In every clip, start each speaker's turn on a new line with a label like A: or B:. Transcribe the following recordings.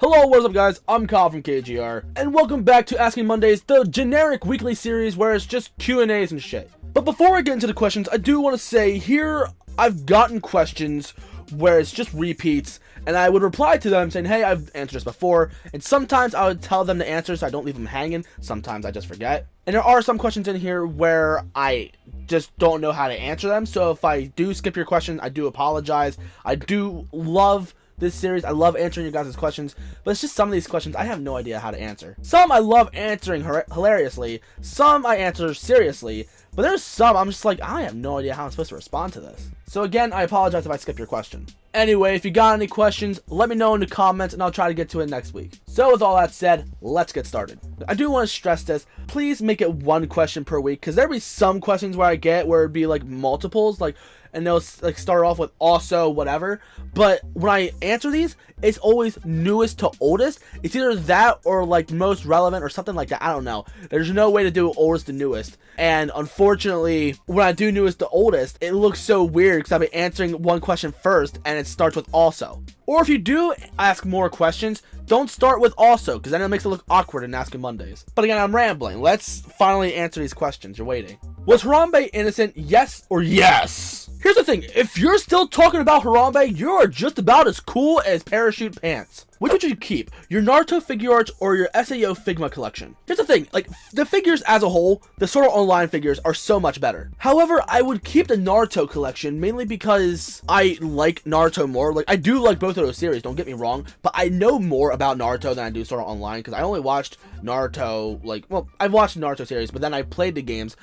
A: Hello, what's up guys, I'm Kyle from KGR, and welcome back to Asking Mondays, the generic weekly series where it's just Q&As and shit. But before I get into the questions, I do want to say here, I've gotten questions where it's just repeats, and I would reply to them saying, hey, I've answered this before, and sometimes I would tell them the answer so I don't leave them hanging, sometimes I just forget. And there are some questions in here where I just don't know how to answer them, so if I do skip your question, I do apologize. I do love this series. I love answering your guys' questions, but it's just some of these questions I have no idea how to answer. Some I love answering hilariously, some I answer seriously, but there's some I'm just like, I have no idea how I'm supposed to respond to this. So again, I apologize if I skip your question. Anyway, if you got any questions, let me know in the comments and I'll try to get to it next week. So with all that said, let's get started. I do want to stress this, please make it one question per week, because there'll be some questions where I get where it'd be like multiples, and they'll like start off with also whatever, but when I answer these, it's always newest to oldest. It's either that or like most relevant or something like that. I don't know. There's no way to do oldest to newest, and unfortunately when I do newest to oldest, it looks so weird because I'll be answering one question first and it starts with also. Or if you do ask more questions, don't start with also, because then it makes it look awkward in Asking Mondays. But again, I'm rambling. Let's finally answer these questions. You're waiting. Was Harambe innocent? Yes or yes? Here's the thing. If you're still talking about Harambe, you're just about as cool as Parachute Pants. Which would you keep? Your Naruto figure arts or your SAO Figma collection? Here's the thing, like, the figures as a whole, the Sword Art Online figures are so much better. However, I would keep the Naruto collection mainly because I like Naruto more. Like, I do like both of those series, don't get me wrong, but I know more about Naruto than I do Sword Art Online, because I only watched Naruto, like, well, I've watched the Naruto series, but then I played the games,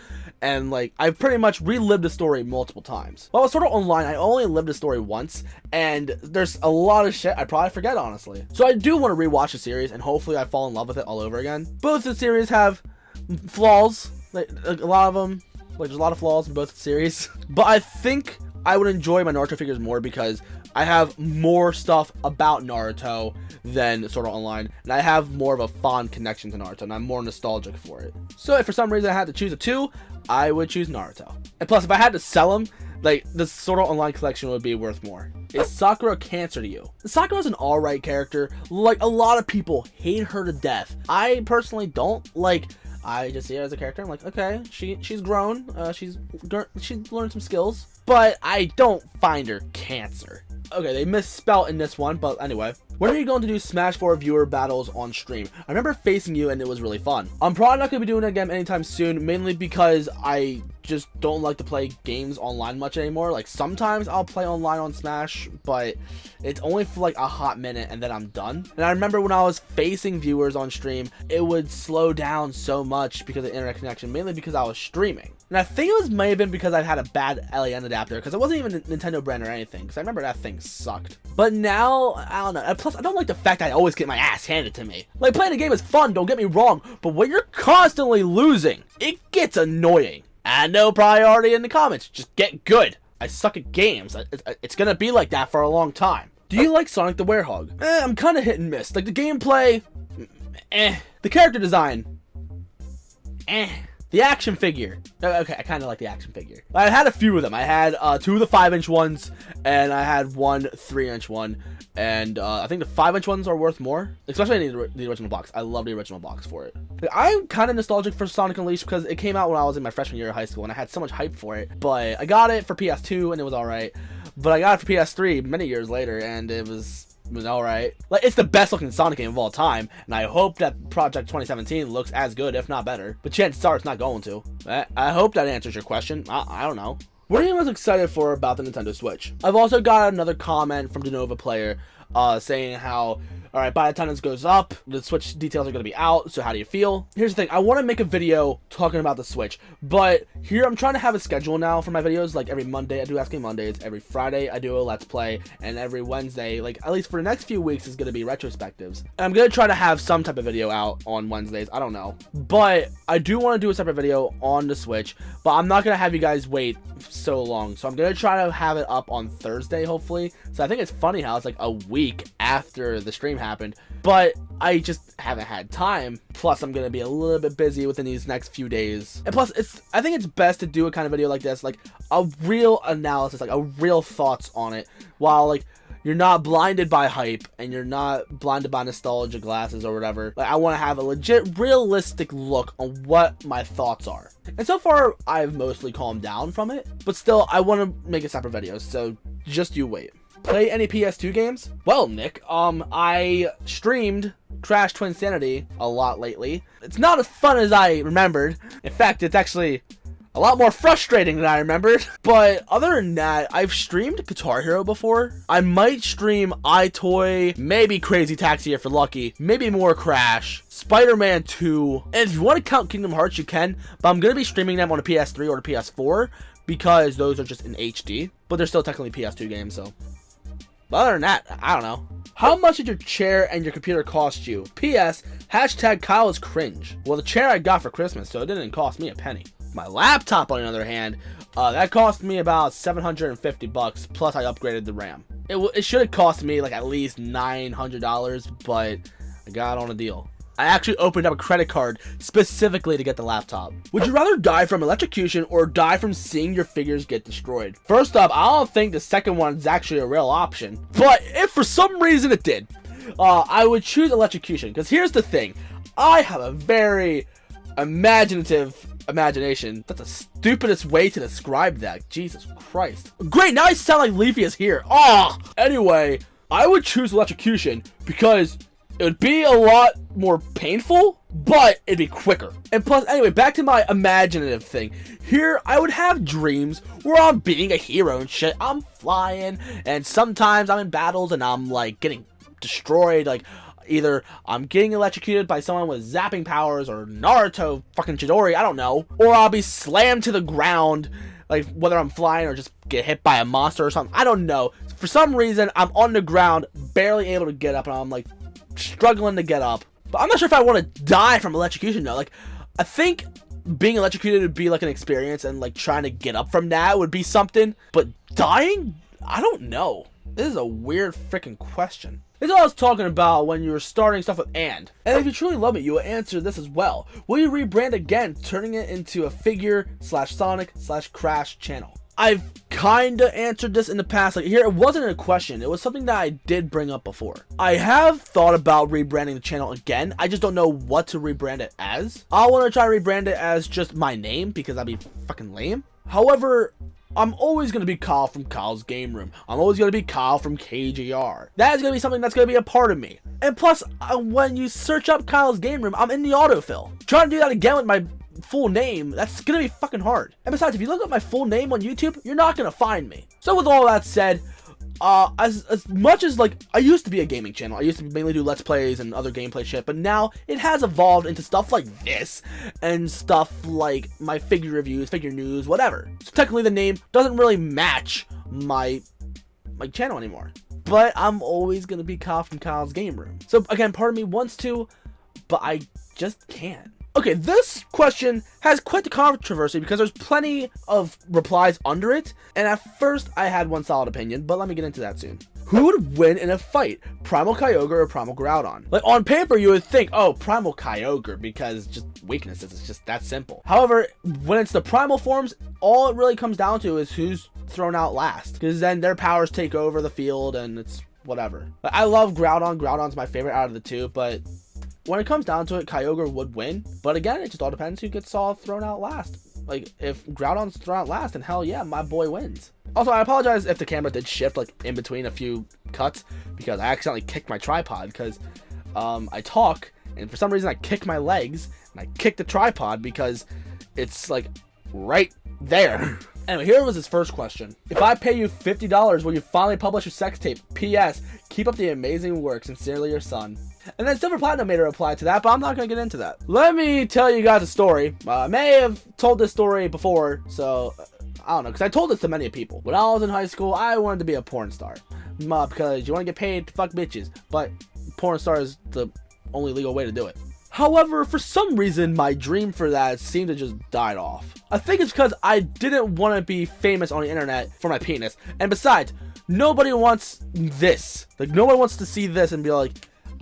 A: and like, I've pretty much relived the story multiple times. While with Sword Art Online, I only lived the story once, and there's a lot of shit I probably forget, honestly. So I do want to rewatch the series, and hopefully I fall in love with it all over again. Both the series have flaws, like a lot of them, like there's a lot of flaws in both the series. But I think I would enjoy my Naruto figures more because I have more stuff about Naruto than Sword Art Online, and I have more of a fond connection to Naruto, and I'm more nostalgic for it. So if for some reason I had to choose a two, I would choose Naruto. And plus, if I had to sell them, like, the Sword Art Online collection would be worth more. Is Sakura cancer to you? Sakura's an alright character. Like, a lot of people hate her to death. I personally don't. Like, I just see her as a character. I'm like, okay, she's grown. She's learned some skills. But I don't find her cancer. Okay, they misspelled in this one, but anyway. When are you going to do Smash 4 viewer battles on stream? I remember facing you and it was really fun. I'm probably not going to be doing it again anytime soon, mainly because I just don't like to play games online much anymore. Like, sometimes I'll play online on Smash, but it's only for like a hot minute and then I'm done. And I remember when I was facing viewers on stream, it would slow down so much because of internet connection, mainly because I was streaming. And I think it may have been because I had a bad LAN adapter, because it wasn't even a Nintendo brand or anything, because I remember that thing sucked. But now, I don't know. And plus, I don't like the fact I always get my ass handed to me. Like, playing a game is fun, don't get me wrong, but when you're constantly losing, it gets annoying. And no priority in the comments, just get good. I suck at games. It's gonna be like that for a long time. Do you like Sonic the Werehog? I'm kind of hit and miss. Like, the gameplay, The character design, The action figure. Okay, I kind of like the action figure. I had a few of them. I had 2 of the 5-inch ones, and I had 1 3-inch one. And I think the 5-inch ones are worth more, especially in the original box. I love the original box for it. I'm kind of nostalgic for Sonic Unleashed because it came out when I was in my freshman year of high school, and I had so much hype for it. But I got it for PS2, and it was alright. But I got it for PS3 many years later, and it was alright. Like, it's the best looking Sonic game of all time, and I hope that Project 2017 looks as good, if not better. But chances are it's not going to. I hope that answers your question. I don't know. What are you most excited for about the Nintendo Switch? I've also got another comment from Denova Player saying how, alright, by the time this goes up, the Switch details are going to be out, so how do you feel? Here's the thing, I want to make a video talking about the Switch, but here I'm trying to have a schedule now for my videos. Like, every Monday I do Asking Mondays, every Friday I do a Let's Play, and every Wednesday, like, at least for the next few weeks, is going to be retrospectives. And I'm going to try to have some type of video out on Wednesdays, I don't know. But I do want to do a separate video on the Switch, but I'm not going to have you guys wait so long, so I'm going to try to have it up on Thursday, hopefully. So I think it's funny how it's like a week after the stream happened, but I just haven't had time. Plus, I'm going to be a little bit busy within these next few days. And plus, I think it's best to do a kind of video like this, like a real analysis, like a real thoughts on it, while like you're not blinded by hype and you're not blinded by nostalgia glasses or whatever. Like, I want to have a legit, realistic look on what my thoughts are. And so far, I've mostly calmed down from it, but still, I want to make a separate video, so just you wait. Play any PS2 games? Well, Nick, I streamed Crash Twinsanity a lot lately. It's not as fun as I remembered. In fact, it's actually a lot more frustrating than I remembered. But other than that, I've streamed Guitar Hero before. I might stream iToy, maybe Crazy Taxi if you're lucky, maybe more Crash, Spider-Man 2, and if you want to count Kingdom Hearts, you can, but I'm going to be streaming them on a PS3 or a PS4 because those are just in HD, but they're still technically PS2 games, so. But other than that, I don't know. How much did your chair and your computer cost you? P.S. Hashtag Kyle is cringe. Well, the chair I got for Christmas, so it didn't cost me a penny. My laptop, on the other hand, that cost me about $750, plus I upgraded the RAM. It should have cost me like at least $900, but I got on a deal. I actually opened up a credit card specifically to get the laptop. Would you rather die from electrocution or die from seeing your figures get destroyed? First up, I don't think the second one is actually a real option, but if for some reason it did, I would choose electrocution, because here's the thing. I have a very imaginative imagination. That's the stupidest way to describe that. Jesus Christ. Great, now I sound like Leafy is here. Oh! Anyway, I would choose electrocution because it would be a lot more painful, but it'd be quicker. And plus, anyway, back to my imaginative thing. Here, I would have dreams where I'm being a hero and shit. I'm flying, and sometimes I'm in battles and I'm, like, getting destroyed. Like, either I'm getting electrocuted by someone with zapping powers or Naruto fucking Chidori, I don't know. Or I'll be slammed to the ground, like, whether I'm flying or just get hit by a monster or something. I don't know. For some reason, I'm on the ground, barely able to get up, and I'm, like, struggling to get up. But I'm not sure if I want to die from electrocution though. Like, I think being electrocuted would be like an experience, and like trying to get up from that would be something. But dying? I don't know. This is a weird freaking question. This is what I was talking about when you were starting stuff with and if you truly love it, you will answer this as well. Will you rebrand again, turning it into a figure / Sonic / Crash channel? I've kinda answered this in the past. Like, here, it wasn't a question, it was something that I did bring up before. I have thought about rebranding the channel again. I just don't know what to rebrand it as. I want to try to rebrand it as just my name, because that'd be fucking lame. However, I'm always going to be Kyle from Kyle's Game Room. I'm always going to be Kyle from KGR. That is going to be something that's going to be a part of me. And plus, when you search up Kyle's Game Room, I'm in the autofill. Trying to do that again with my full name, that's gonna be fucking hard. And besides, if you look up my full name on YouTube, you're not gonna find me. So with all that said, as much as, like, I used to be a gaming channel, I used to mainly do let's plays and other gameplay shit, but now it has evolved into stuff like this and stuff like my figure reviews, figure news, whatever. So technically the name doesn't really match my channel anymore, but I'm always gonna be Kyle from Kyle's Game Room. So again, part of me wants to, but I just can't. Okay, this question has quite the controversy because there's plenty of replies under it, and at first I had one solid opinion, but let me get into that soon. Who would win in a fight, Primal Kyogre or Primal Groudon? Like, on paper you would think, oh, Primal Kyogre, because just weaknesses, it's just that simple. However, when it's the primal forms, all it really comes down to is who's thrown out last, because then their powers take over the field and it's whatever. But I love Groudon. Groudon's my favorite out of the two, but when it comes down to it, Kyogre would win. But again, it just all depends who gets all thrown out last. Like, if Groudon's thrown out last, then hell yeah, my boy wins. Also, I apologize if the camera did shift, like, in between a few cuts, because I accidentally kicked my tripod, because I talk, and for some reason I kick my legs, and I kick the tripod because it's, like, right there. Anyway, here was his first question. If I pay you $50, will you finally publish your sex tape? P.S. Keep up the amazing work. Sincerely, your son. And then Silver Platinum made a reply to that, but I'm not going to get into that. Let me tell you guys a story. I may have told this story before, so I don't know, because I told this to many people. When I was in high school, I wanted to be a porn star. Because you want to get paid to fuck bitches, but porn star is the only legal way to do it. However, for some reason, my dream for that seemed to just died off. I think it's because I didn't want to be famous on the internet for my penis. And besides, nobody wants this. Like, nobody wants to see this and be like,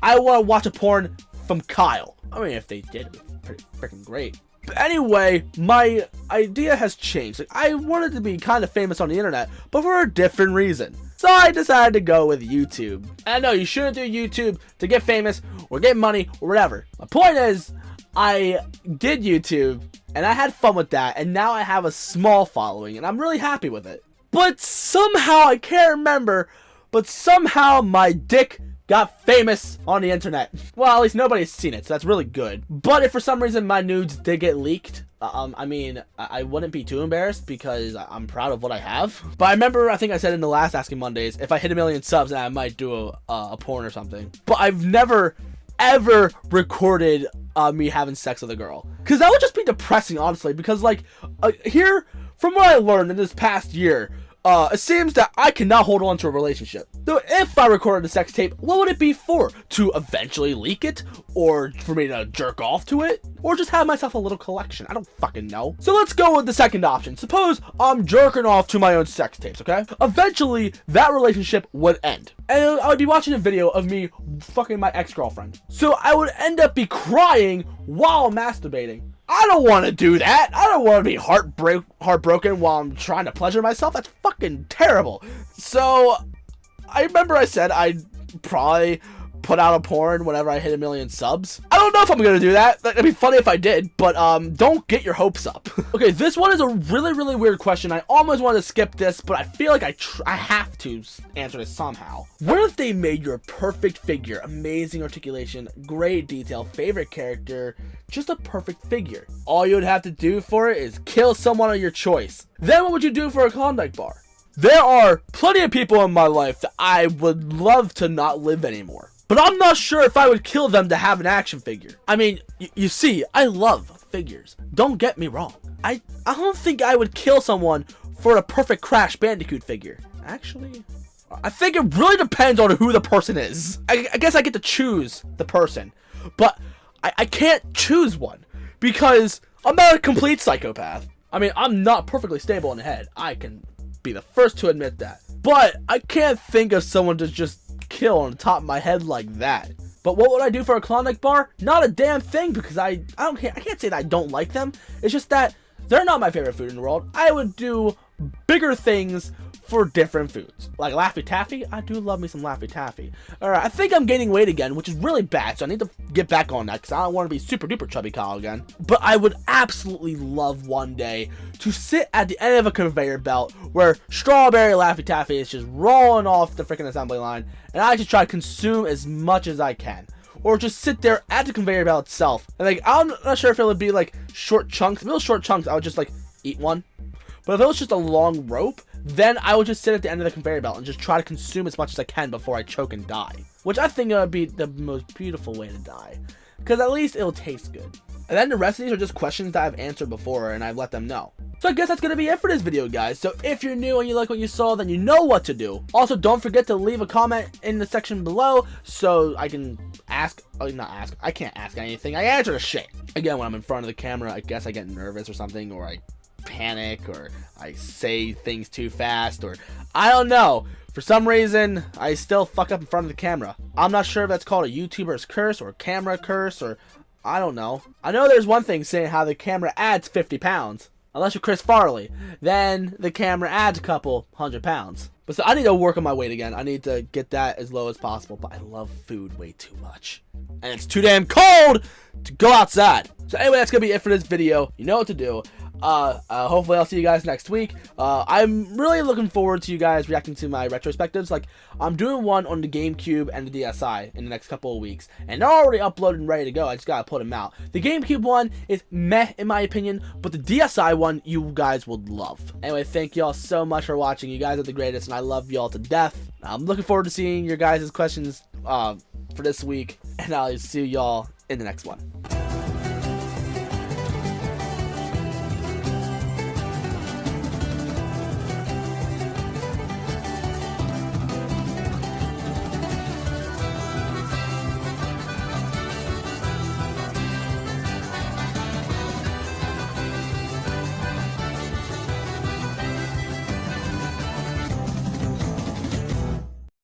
A: I want to watch a porn from Kyle. I mean, if they did, it would be pretty freaking great. But anyway, my idea has changed. Like, I wanted to be kind of famous on the internet, but for a different reason. So I decided to go with YouTube. And I know you shouldn't do YouTube to get famous or get money or whatever. My point is, I did YouTube and I had fun with that, and now I have a small following and I'm really happy with it. But somehow, I can't remember, but somehow my dick got famous on the internet. Well, at least nobody's seen it, so that's really good. But if for some reason my nudes did get leaked, I mean, I wouldn't be too embarrassed because I'm proud of what I have. But I remember, I think I said in the last Asking Mondays, if I hit 1 million subs, then I might do a porn or something. But I've never, ever recorded me having sex with a girl. Because that would just be depressing, honestly. Because, like, here, from what I learned in this past year, it seems that I cannot hold on to a relationship. So if I recorded a sex tape, what would it be for? To eventually leak it? Or for me to jerk off to it? Or just have myself a little collection? I don't fucking know. So let's go with the second option. Suppose I'm jerking off to my own sex tapes, okay? Eventually, that relationship would end. And I would be watching a video of me fucking my ex-girlfriend. So I would end up be crying while masturbating. I don't want to do that. I don't want to be heartbroken while I'm trying to pleasure myself. That's fucking terrible. So, I remember I said I'd probably put out a porn whenever I hit 1 million subs. I don't know if I'm going to do that. That'd be funny if I did, but don't get your hopes up. Okay, this one is a really, really weird question. I almost wanted to skip this, but I feel like I have to answer this somehow. What if they made your perfect figure, amazing articulation, great detail, favorite character, just a perfect figure? All you would have to do for it is kill someone of your choice. Then what would you do for a Klondike bar? There are plenty of people in my life that I would love to not live anymore. But I'm not sure if I would kill them to have an action figure. I mean, you see, I love figures. Don't get me wrong. I don't think I would kill someone for a perfect Crash Bandicoot figure. Actually, I think it really depends on who the person is. I guess I get to choose the person. But I can't choose one because I'm not a complete psychopath. I mean, I'm not perfectly stable in the head. I can be the first to admit that. But I can't think of someone to just kill on the top of my head like that. But what would I do for a Klondike bar? Not a damn thing, because I can't say that I don't like them. It's just that they're not my favorite food in the world. I would do bigger things for different foods. Like Laffy Taffy, I do love me some Laffy Taffy. Alright, I think I'm gaining weight again, which is really bad, so I need to get back on that, because I don't want to be super duper chubby Kyle again. But I would absolutely love one day to sit at the end of a conveyor belt where strawberry Laffy Taffy is just rolling off the freaking assembly line, and I just try to consume as much as I can. Or just sit there at the conveyor belt itself, and like, I'm not sure if it would be like short chunks. If it was short chunks, I would just like eat one. But if it was just a long rope, then I would just sit at the end of the conveyor belt and just try to consume as much as I can before I choke and die. Which I think would be the most beautiful way to die, because at least it'll taste good. And then the rest of these are just questions that I've answered before and I've let them know. So I guess that's going to be it for this video, guys. So if you're new and you like what you saw, then you know what to do. Also, don't forget to leave a comment in the section below so I can ask, I can't ask anything. I answer the shit. Again, when I'm in front of the camera, I guess I get nervous or something, or I panic, or I say things too fast, or I don't know. For some reason, I still fuck up in front of the camera. I'm not sure if that's called a YouTuber's curse or a camera curse, or I don't know. I know there's one thing saying how the camera adds 50 pounds. Unless you're Chris Farley, then the camera adds a couple 100 pounds. But so I need to work on my weight again. I need to get that as low as possible. But I love food way too much. And it's too damn cold to go outside. So anyway, that's going to be it for this video. You know what to do. Hopefully I'll see you guys next week. I'm really looking forward to you guys reacting to my retrospectives. Like, I'm doing one on the GameCube and the DSi in the next couple of weeks, and they're already uploaded and ready to go. I just gotta put them out. The GameCube one is meh in my opinion, but the DSi one you guys would love. Anyway, thank y'all so much for watching. You guys are the greatest, and I love y'all to death. I'm looking forward to seeing your guys' questions for this week, and I'll see y'all in the next one.